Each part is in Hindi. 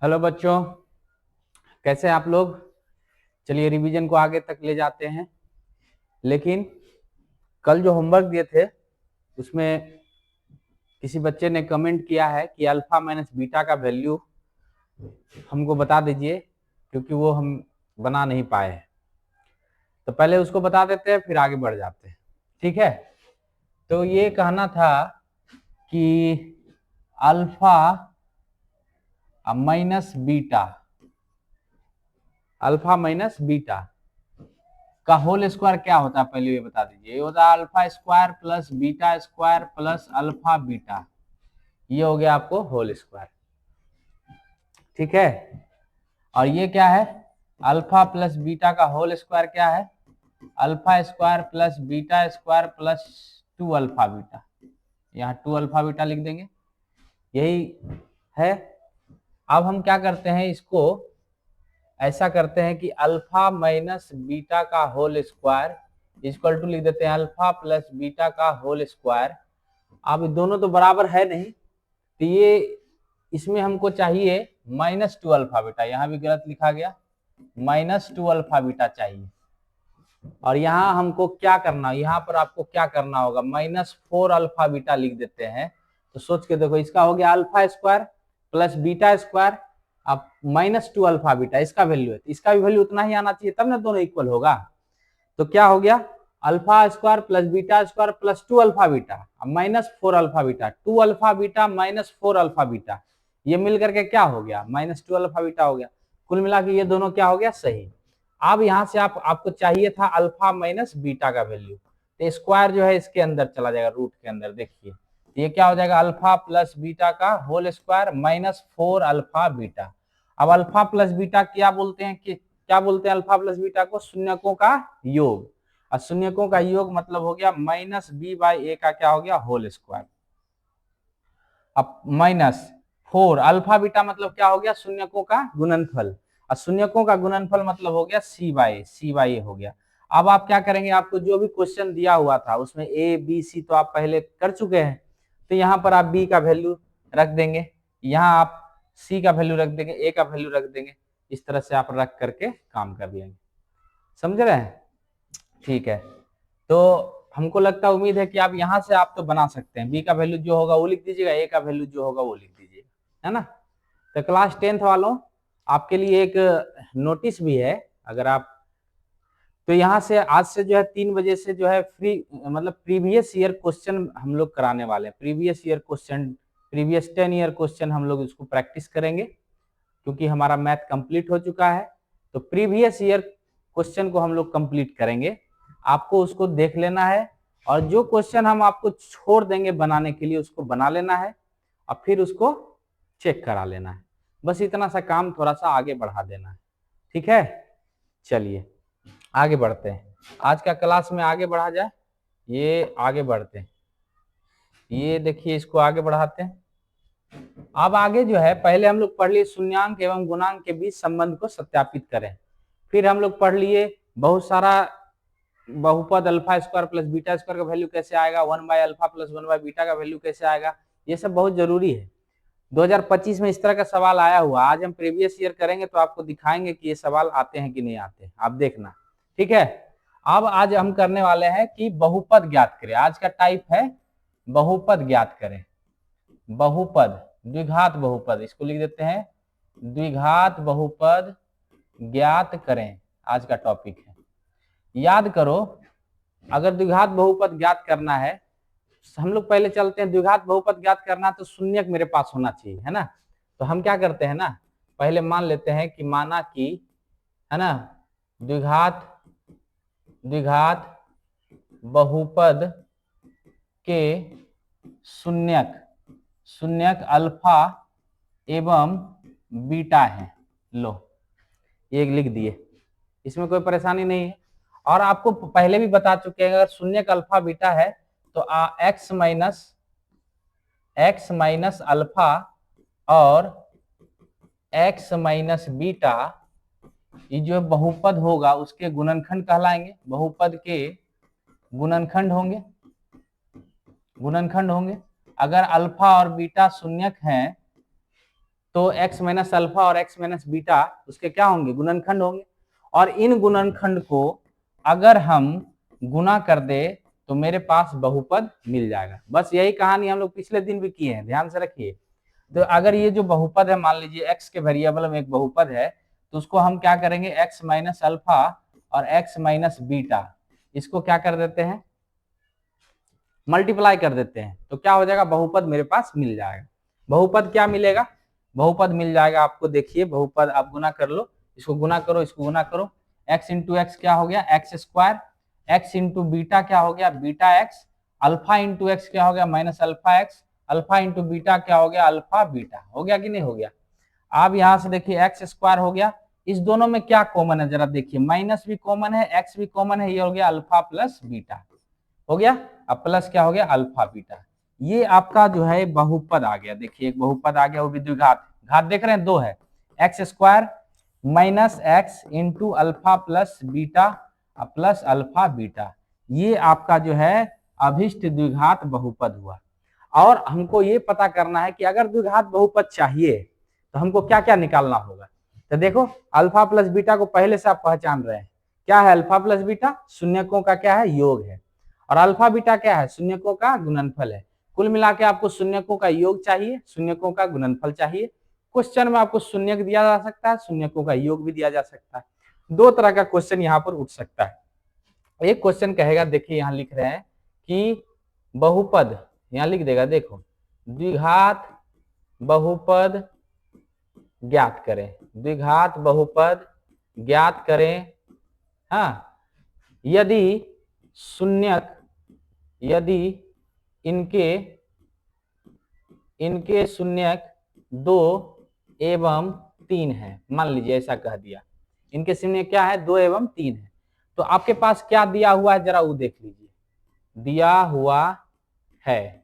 हेलो बच्चों, कैसे हैं आप लोग। चलिए रिवीजन को आगे तक ले जाते हैं। लेकिन कल जो होमवर्क दिए थे उसमें किसी बच्चे ने कमेंट किया है कि अल्फा माइनस बीटा का वैल्यू हमको बता दीजिए, क्योंकि वो हम बना नहीं पाए हैं। तो पहले उसको बता देते हैं, फिर आगे बढ़ जाते हैं। ठीक है। तो ये कहना था कि alpha minus beta, alpha minus beta का होल स्क्वायर क्या होता है, पहले ये बता दीजिए। ये होता है alpha square plus beta square plus alpha beta. ये हो गया आपको होल स्क्वायर। ठीक है। और ये क्या है, अल्फा प्लस बीटा का होल स्क्वायर क्या है, alpha square plus beta square plus 2 alpha beta. यहाँ 2 अल्फा बीटा लिख देंगे, यही है। अब हम क्या करते हैं, इसको ऐसा करते हैं कि अल्फा माइनस बीटा का होल स्क्वायर इक्वल टू लिख देते हैं अल्फा प्लस बीटा का होल स्क्वायर। अब दोनों तो बराबर है नहीं, तो ये इसमें हमको चाहिए -2 अल्फा बीटा। यहाँ भी गलत लिखा गया, -2 अल्फा बीटा चाहिए। और यहाँ हमको क्या करना, यहाँ पर आपको क्या करना होगा, -4 अल्फा बीटा लिख देते हैं। तो सोच के देखो, इसका हो गया alpha square plus beta square, अब -2 अल्फा बीटा इसका वैल्यू है, इसका भी वैल्यू उतना ही आना चाहिए, तब ना दोनों इक्वल होगा। तो क्या हो गया, alpha square plus beta square plus 2 alpha beta, -4 alpha beta, 2 alpha beta -4 alpha beta, ये मिल करके क्या हो गया, -2 अल्फा बीटा हो गया। कुल मिला के ये दोनों क्या हो गया, सही। अब यहां से आपको चाहिए था अल्फा माइनस बीटा का वैल्यू, तो स्क्वायर जो है इसके अंदर चला जाएगा, रूट के अंदर। देखिए ये क्या हो जाएगा, अल्फा प्लस बीटा का होल स्क्वायर -4 अल्फा बीटा। अब अल्फा प्लस बीटा क्या बोलते हैं, कि क्या बोलते हैं अल्फा प्लस बीटा को, शून्यकों का योग। और शून्यकों का योग मतलब हो गया -b/a का क्या हो गया, होल स्क्वायर। अब -4 अल्फा बीटा मतलब क्या हो गया, शून्यकों का गुणनफल। और शून्यकों का गुणनफल मतलब हो गया c/a हो गया। अब आप क्या करेंगे, आपको जो भी क्वेश्चन दिया हुआ था उसमें a b c तो आप पहले कर चुके हैं, तो यहाँ पर आप b का वैल्यू रख देंगे, यहाँ आप c का वैल्यू रख देंगे, a का वैल्यू रख देंगे। इस तरह से आप रख करके काम कर लेंगे। समझ रहे हैं। ठीक है। तो हमको लगता है, उम्मीद है कि आप यहाँ से आप तो बना सकते हैं। बी का वैल्यू जो होगा वो लिख दीजिएगा, ए का वैल्यू जो होगा वो लिख दीजिएगा, है ना। तो क्लास 10th वालों, आपके लिए एक नोटिस भी है। अगर आप तो यहाँ से आज से जो है 3 बजे से जो है फ्री, मतलब प्रीवियस ईयर क्वेश्चन हम लोग कराने वाले हैं। Previous year question, previous 10 year question हम लोग इसको प्रैक्टिस करेंगे, क्योंकि हमारा मैथ कंप्लीट हो चुका है। तो प्रीवियस ईयर क्वेश्चन को हम लोग कंप्लीट करेंगे, आपको उसको देख लेना है। और जो क्वेश्चन हम आपको छोड़ देंगे बनाने के लिए, उसको बना लेना है और फिर उसको चेक करा लेना है। बस इतना सा काम, थोड़ा सा आगे बढ़ा देना है। ठीक है, चलिए आगे बढ़ते हैं। आज का क्लास में आगे बढ़ा जाए, ये आगे बढ़ते हैं। ये देखिए, इसको आगे बढ़ाते हैं। अब आगे जो है, पहले हम लोग पढ़ लिए शून्यांक एवं गुणांक के बीच संबंध को सत्यापित करें। फिर हम लोग पढ़ लिए बहुत सारा बहुपद, alpha square plus beta square का वैल्यू कैसे आएगा, 1/अल्फा प्लस 1/बीटा का वैल्यू कैसे आएगा। ये सब बहुत जरूरी है। 2025 में इस तरह का सवाल आया हुआ। आज हम प्रीवियस ईयर करेंगे तो आपको दिखाएंगे कि ये सवाल आते हैं कि नहीं आते, आप देखना। ठीक है। अब आज हम करने वाले हैं कि बहुपद ज्ञात करें। आज का टाइप है बहुपद ज्ञात करें। बहुपद, द्विघात बहुपद, इसको लिख देते हैं द्विघात बहुपद ज्ञात करें, आज का टॉपिक है। याद करो, अगर द्विघात बहुपद ज्ञात करना है, हम लोग पहले चलते हैं। द्विघात बहुपद ज्ञात करना तो शून्यक मेरे पास होना चाहिए, है ना। तो हम क्या करते हैं ना, पहले मान लेते हैं कि माना कि, है ना, द्विघात द्विघात बहुपद के शून्यक शून्यक अल्फा एवं बीटा है। लो, ये लिख दिए, इसमें कोई परेशानी नहीं है। और आपको पहले भी बता चुके हैं, अगर शून्यक अल्फा बीटा है तो एक्स माइनस अल्फा और एक्स माइनस बीटा, ये जो बहुपद होगा उसके गुणनखंड कहलाएंगे। बहुपद के गुणनखंड होंगे। अगर अल्फा और बीटा शून्यक हैं तो x माइनस अल्फा और x माइनस बीटा उसके क्या होंगे, गुणनखंड होंगे। और इन गुणनखंड को अगर हम गुना कर दे तो मेरे पास बहुपद मिल जाएगा। बस यही कहानी हम लोग पिछले दिन भी किए हैं, ध्यान से रखिए। तो अगर ये जो बहुपद है, मान लीजिए x के वेरिएबल में एक बहुपद है, तो उसको हम क्या करेंगे, x माइनस अल्फा और x माइनस बीटा, इसको क्या कर देते हैं, मल्टीप्लाई कर देते हैं, तो क्या हो जाएगा, बहुपद मेरे पास मिल जाएगा। बहुपद क्या मिलेगा, बहुपद मिल जाएगा आपको। देखिए बहुपद आप गुना कर लो, इसको गुना करो, इसको गुना करो, x इंटू एक्स क्या हो गया, x square, x into beta क्या हो गया, beta x, alpha into x क्या हो गया, minus alpha x, alpha into beta क्या हो गया, अल्फा बीटा। हो गया कि नहीं हो गया। अब यहां से देखिए एक्स स्क्वायर हो गया, इस दोनों में क्या कॉमन है जरा देखिए, माइनस भी कॉमन है, एक्स भी कॉमन है, ये हो गया अल्फा प्लस बीटा, हो गया। अब प्लस क्या हो गया, अल्फा बीटा। ये आपका जो है बहुपद आ गया। देखिए एक बहुपद आ गया, वो भी द्विघात, घात देख रहे हैं दो है, x square minus x into alpha plus beta plus alpha beta, ये आपका जो है अभिष्ट द्विघात बहुपद हुआ। और हमको ये पता करना है कि अगर द्विघात बहुपद चाहिए तो हमको क्या क्या निकालना होगा। तो देखो अल्फा प्लस बीटा को पहले से आप पहचान रहे हैं, क्या है अल्फा प्लस बीटा, शून्यकों का क्या है, योग है, और अल्फा बीटा क्या है, शून्यकों का गुणनफल है। कुल मिला के आपको शून्यकों का योग चाहिए, शून्यकों का गुणनफल चाहिए। क्वेश्चन में आपको शून्यक दिया जा सकता है, शून्यकों का योग भी दिया जा सकता है। दो तरह का क्वेश्चन यहाँ पर उठ सकता है। एक क्वेश्चन कहेगा, देखिए यहाँ लिख रहे हैं कि बहुपद, यहाँ लिख देगा देखो, द्विघात बहुपद ज्ञात करें, द्विघात बहुपद ज्ञात करें। हाँ, यदि शून्यक, यदि इनके शून्यक 2 एवं 3 है, मान लीजिए ऐसा कह दिया, इनके शून्यक क्या है, 2 एवं 3 है, तो आपके पास क्या दिया हुआ है जरा वो देख लीजिए। दिया हुआ है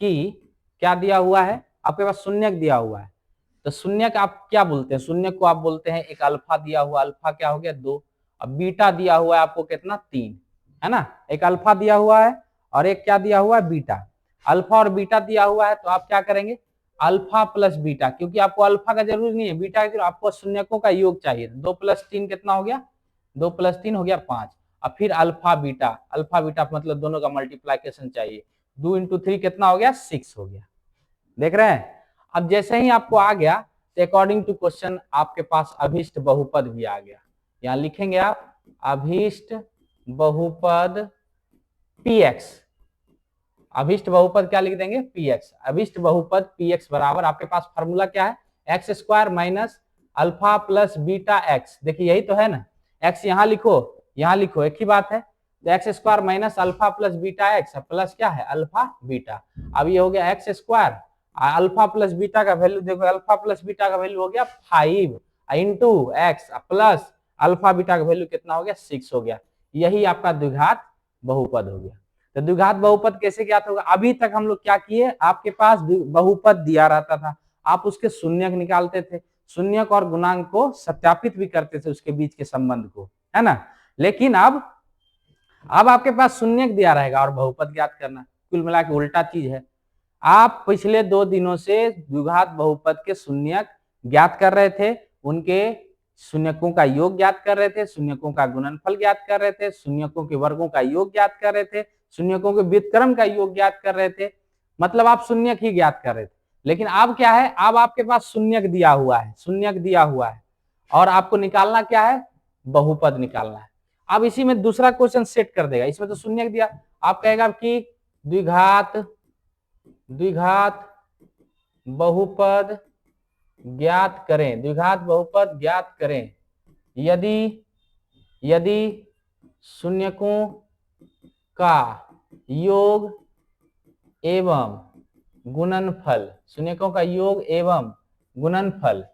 कि क्या दिया हुआ है, आपके पास शून्यक दिया हुआ है। तो शून्यक आप क्या बोलते हैं, शून्यक को आप बोलते हैं एक अल्फा दिया हुआ, अल्फा क्या हो गया 2, अब बीटा दिया हुआ है आपको कितना 3, है ना। एक अल्फा दिया हुआ है और एक क्या दिया हुआ है, बीटा। अल्फा और बीटा दिया हुआ है तो आप क्या करेंगे, अल्फा प्लस बीटा, क्योंकि आपको अल्फा का जरूरी नहीं है, बीटा का आपको शून्यकों का योग चाहिए। 2 + 3 कितना हो गया, 2 + 3 हो गया 5, और फिर अल्फा बीटा मतलब दोनों का मल्टीप्लीकेशन चाहिए, 2 × 3 कितना हो गया, 6 हो गया। देख रहे हैं। अब जैसे ही आपको आ गया तो अकॉर्डिंग टू क्वेश्चन आपके पास अभिष्ट बहुपद भी आ गया। यहां लिखेंगे आप अभिष्ट बहुपद px, अभिष्ट बहुपद क्या लिख देंगे, px। अभिष्ट बहुपद px बराबर आपके पास फार्मूला क्या है, x square minus alpha plus beta x. देखिए यही तो है ना, x यहाँ लिखो एक ही बात है। X square minus alpha plus beta x, plus क्या है अल्फा बीटा। अब ये हो गया x square, alpha plus beta का वैल्यू देखो, अल्फा प्लस बीटा का वैल्यू हो गया 5 into x plus alpha beta का वैल्यू कितना हो गया 6 हो गया। यही आपका द्विघात बहुपद हो गया। तो द्विघात बहुपद कैसे ज्ञात होगा, अभी तक हम लोग क्या किए, आपके पास बहुपद दिया रहता था, आप उसके शून्यक निकालते थे, शून्यक और गुणांक को सत्यापित भी करते थे उसके बीच के संबंध को, है ना। लेकिन अब आपके पास शून्यक दिया रहेगा और बहुपद ज्ञात करना, कुल मिला के उल्टा चीज है। आप पिछले 2 दिनों से द्विघात बहुपद के शून्यक ज्ञात कर रहे थे, उनके शून्यकों का योग ज्ञात कर रहे थे, शून्यकों का गुणनफल ज्ञात कर रहे थे, शून्यकों के वर्गों का योग ज्ञात कर रहे थे, शून्यकों के व्युत्क्रम का योग ज्ञात कर रहे थे, मतलब आप शून्यक ही ज्ञात कर रहे थे। लेकिन अब क्या है, अब आपके पास शून्यक दिया हुआ है और आपको निकालना क्या है, बहुपद निकालना है। अब इसी में दूसरा क्वेश्चन सेट कर देगा, इसमें तो शून्यक दिया, आप कहेगा कि द्विघात बहुपद ज्ञात करें, द्विघात बहुपद ज्ञात करें यदि शून्यकों का योग एवं गुणनफल, शून्यकों का योग एवं गुणनफल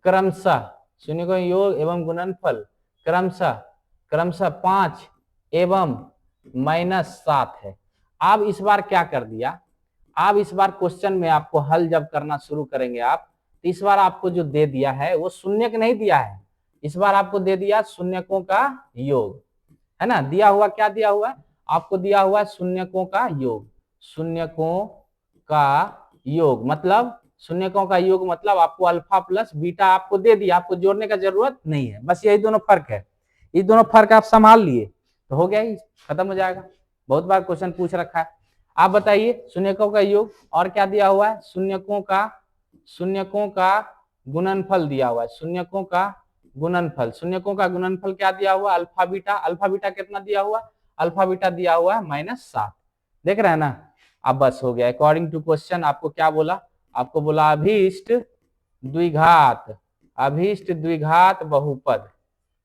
क्रमशः, शून्यकों का योग एवं गुणनफल क्रमशः 5 एवं -7 है। अब इस बार क्या कर दिया, आप इस बार क्वेश्चन में आपको हल जब करना शुरू करेंगे आप, तो इस बार आपको जो दे दिया है वो शून्यक नहीं दिया है, इस बार आपको दे दिया शून्यकों का योग, है ना। दिया हुआ क्या दिया हुआ है आपको, दिया हुआ है शून्यकों का योग, शून्यकों का योग मतलब शून्यकों का योग मतलब आपको अल्फा प्लस बीटा आपको दे दिया, आपको जोड़ने का जरूरत नहीं है, बस यही दोनों फर्क है। ये दोनों फर्क आप संभाल लिए तो हो गया, ही खत्म हो जाएगा। बहुत बार क्वेश्चन पूछ रखा है। आप बताइए शून्यकों का योग और क्या दिया हुआ है, शून्यकों का गुणनफल दिया हुआ है, शून्यकों का गुणनफल क्या दिया हुआ, अल्फा बीटा कितना दिया हुआ, अल्फा बीटा दिया हुआ है -7, देख रहे हैं ना। अब बस हो गया। अकॉर्डिंग टू क्वेश्चन आपको क्या बोला, आपको बोला अभीष्ट द्विघात बहुपद,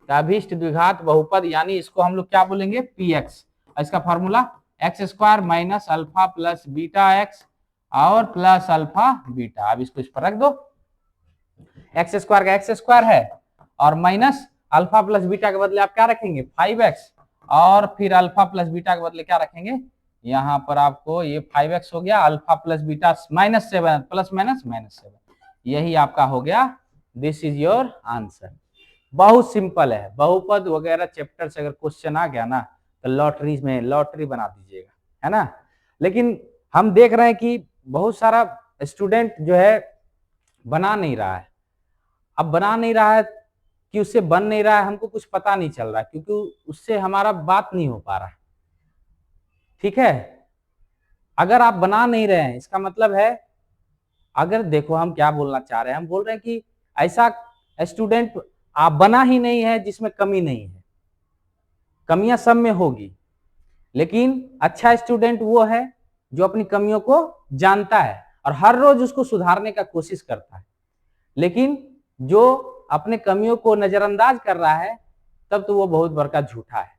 अभीष्ट द्विघात बहुपद यानी इसको हम लोग क्या बोलेंगे, पीएक्स। इसका formula x² minus alpha plus beta x और प्लस अल्फा बीटा। अब इसको इस पर रख दो, x² का x² है और माइनस अल्फा प्लस बीटा के बदले आप क्या रखेंगे 5x, और फिर अल्फा प्लस बीटा के बदले क्या रखेंगे, यहां पर आपको ये 5x हो गया, alpha plus beta -7 plus minus -7, यही आपका हो गया। This is your answer. बहुत सिंपल है, बहुपद वगैरह चैप्टर से अगर क्वेश्चन आ गया ना तो लॉटरी बना दीजिएगा, है ना। लेकिन हम देख रहे हैं कि बहुत सारा स्टूडेंट जो है बना नहीं रहा है। अब बना नहीं रहा है कि उससे बन नहीं रहा है, हमको कुछ पता नहीं चल रहा है, क्योंकि उससे हमारा बात नहीं हो पा रहा है। ठीक है, अगर आप बना नहीं रहे हैं इसका मतलब है, अगर देखो हम क्या बोलना चाह रहे हैं, हम बोल रहे हैं कि ऐसा स्टूडेंट आप बना ही नहीं है जिसमें कमी नहीं है। कमियां सब में होगी, लेकिन अच्छा स्टूडेंट वो है जो अपनी कमियों को जानता है और हर रोज उसको सुधारने का कोशिश करता है। लेकिन जो अपने कमियों को नजरअंदाज कर रहा है तब तो वो बहुत बड़का झूठा है,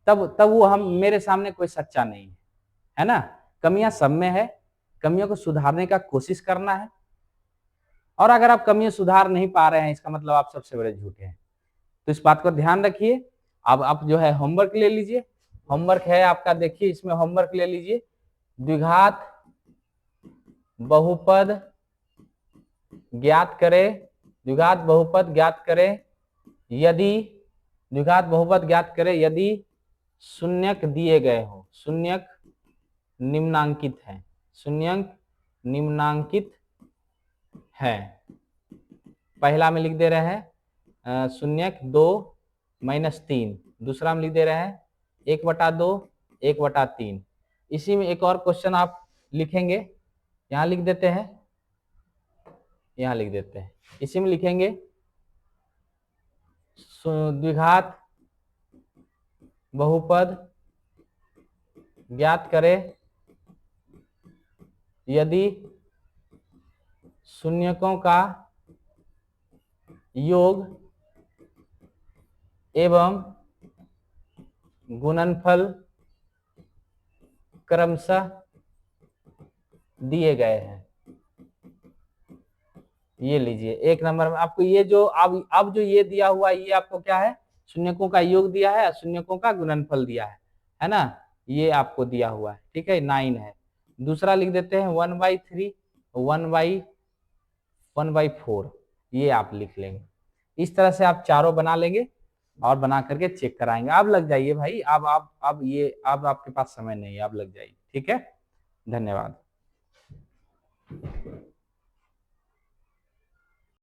तब वो हम मेरे सामने कोई सच्चा नहीं है ना। कमियां सब में है, कमियों को सुधारने का कोशिश करना है, और अगर आप कमियां सुधार नहीं पा रहे हैं इसका मतलब आप सबसे बड़े झूठे हैं। तो इस बात को ध्यान रखिए। अब आप जो है होमवर्क ले लीजिए, होमवर्क है आपका, देखिए इसमें होमवर्क ले लीजिए। द्विघात बहुपद ज्ञात करें, द्विघात बहुपद ज्ञात करें यदि द्विघात बहुपद ज्ञात करें यदि शून्यक दिए गए हो, शून्यक निम्नांकित है, शून्यक निम्नांकित है। पहला में लिख दे रहे हैं शून्यक 2 - 3, दूसरा में लिख दे रहे हैं 1/2 1/3। इसी में एक और क्वेश्चन आप लिखेंगे, यहाँ लिख देते हैं, यहाँ लिख देते हैं, इसी में लिखेंगे द्विघात बहुपद ज्ञात करें यदि शून्यकों का योग एवं गुणनफल क्रमशः दिए गए हैं। ये लीजिए एक नंबर में आपको ये जो अब जो ये दिया हुआ ये आपको क्या है, शून्यकों का योग दिया है, शून्यकों का गुणनफल दिया है ना, ये आपको दिया हुआ है। ठीक है, 9 है। दूसरा लिख देते हैं 1/3 1/4, ये आप लिख लेंगे। इस तरह से आप चारों बना लेंगे और बना करके चेक कराएंगे। आप लग जाइए भाई, अब आपके पास समय नहीं है, आप लग जाइए। ठीक है, धन्यवाद।